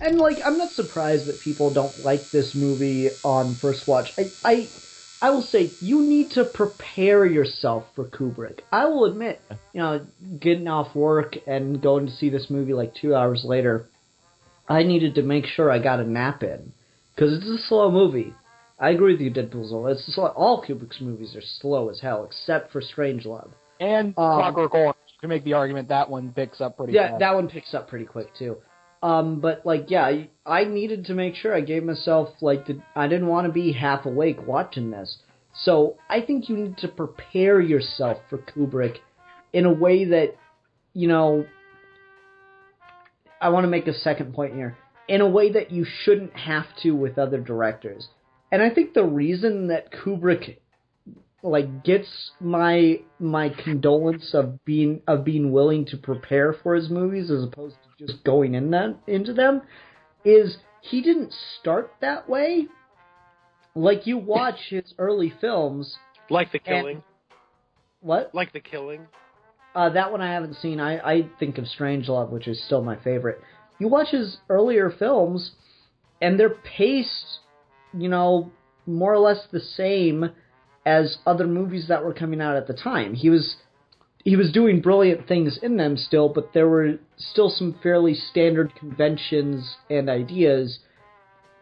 And, like, I'm not surprised that people don't like this movie on first watch. I will say, you need to prepare yourself for Kubrick. I will admit, getting off work and going to see this movie like 2 hours later, I needed to make sure I got a nap in. Because it's a slow movie. I agree with you, Deadpool's slow. It's slow. All Kubrick's movies are slow as hell, except for Strangelove. And Clockwork Orange. You can make the argument that one picks up pretty fast. Yeah, that one picks up pretty quick, too. But, like, yeah, I needed to make sure I gave myself, like, I didn't want to be half awake watching this. So I think you need to prepare yourself for Kubrick in a way that, I want to make a second point here, in a way that you shouldn't have to with other directors. And I think the reason that Kubrick, like, gets my condolence of being willing to prepare for his movies as opposed to just going into them is he didn't start that way. Like, you watch his early films... Like The Killing? What? Like The Killing? That one I haven't seen. I think of Strangelove, which is still my favorite. You watch his earlier films, and they're paced, more or less the same as other movies that were coming out at the time. He was doing brilliant things in them still, but there were still some fairly standard conventions and ideas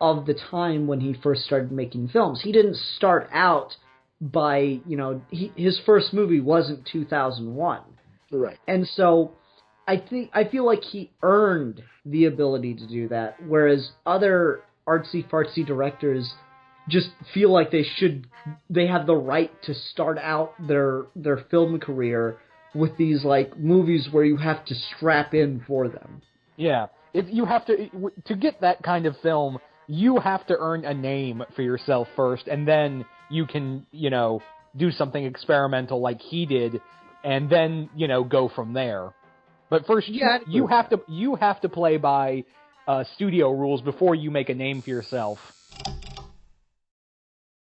of the time when he first started making films. He didn't start out by, his first movie wasn't 2001. Right. And so I feel like he earned the ability to do that, whereas other artsy-fartsy directors just feel like they have the right to start out their film career with these, like, movies where you have to strap in for them. Yeah. If you have to get that kind of film, you have to earn a name for yourself first, and then you can, do something experimental like he did, and then, go from there. But first, you have to play by studio rules before you make a name for yourself.